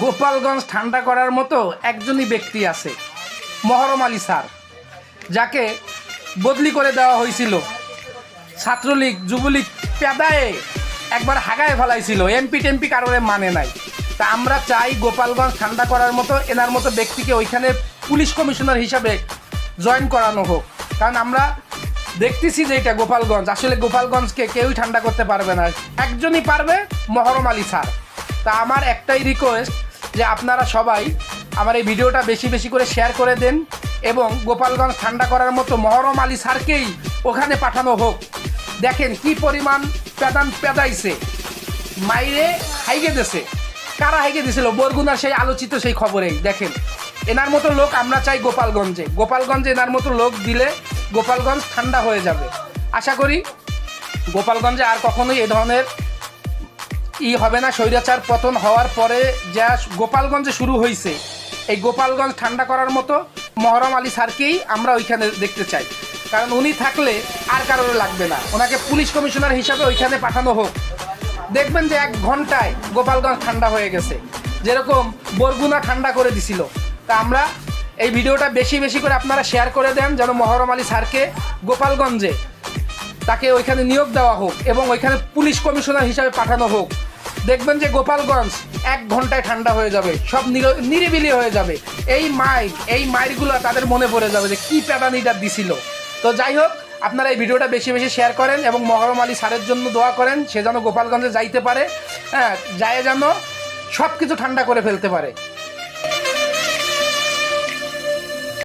গোপালগঞ্জ ঠান্ডা করার মতো একজনই ব্যক্তি আছে, মহরম আলী স্যার, যাকে বদলি করে দেওয়া হয়েছিল। ছাত্রলীগ যুবলীগ পেদায়ে একবার হাগায় ফেলাইছিল, এমপি টেমপি কারোরে মানে নাই। তা আমরা চাই গোপালগঞ্জ ঠান্ডা করার মতো এনার মতো ব্যক্তিকে ওইখানে পুলিশ কমিশনার হিসাবে জয়েন করানো হোক। কারণ আমরা দেখতেছি যে এটা গোপালগঞ্জ, আসলে গোপালগঞ্জকে কেউই ঠান্ডা করতে পারবে না, একজনই পারবে, মহরম আলী স্যার। তা আমার একটাই রিকোয়েস্ট যে আপনারা সবাই আমার এই ভিডিওটা বেশি বেশি করে শেয়ার করে দেন এবং গোপালগঞ্জ ঠান্ডা করার মতো মহরম আলী স্যারকেই ওখানে পাঠানো হোক। দেখেন কি পরিমাণ পেদাইছে, মাইরে হাইগে দিছে। কারা হাইগে দিছিল? বরগুনার সেই আলোচিত সেই খবরেই। দেখেন এনার মতো লোক আমরা চাই গোপালগঞ্জে এনার মতো লোক দিলে গোপালগঞ্জ ঠান্ডা হয়ে যাবে। আশা করি গোপালগঞ্জে আর কখনোই এ ধরনের হবে না। স্বৈরাচার পতন হওয়ার পরে যা গোপালগঞ্জে শুরু হয়েছে, এই গোপালগঞ্জ ঠান্ডা করার মতো মহরম আলী স্যারকেই আমরা ওইখানে দেখতে চাই। কারণ উনি থাকলে আর কারোর লাগবে না, ওনাকে পুলিশ কমিশনার হিসাবে ওইখানে পাঠানো হোক। দেখবেন যে 1 ঘন্টায় গোপালগঞ্জ ঠান্ডা হয়ে গেছে, যেরকম বরগুনা ঠান্ডা করে দিছিল। তা আমরা এই ভিডিওটা বেশি বেশি করে আপনারা শেয়ার করে দেন, যেন মহরম আলী স্যারকে গোপালগঞ্জে তাকে ওইখানে নিয়োগ দেওয়া হোক এবং ওইখানে পুলিশ কমিশনার হিসাবে পাঠানো হোক। দেখবেন যে গোপালগঞ্জ 1 ঘন্টায় ঠান্ডা হয়ে যাবে, সব নিরিবিলি হয়ে যাবে। এই মাইরগুলো তাদের মনে পড়ে যাবে যে কী প্যাদানিটা দিছিল। তো যাই হোক, আপনারা এই ভিডিওটা বেশি বেশি শেয়ার করেন এবং মহরম আলী স্যারের জন্য দোয়া করেন, সে যেন গোপালগঞ্জে যাইতে পারে, হ্যাঁ, যায় যেন সব কিছু ঠান্ডা করে ফেলতে পারে।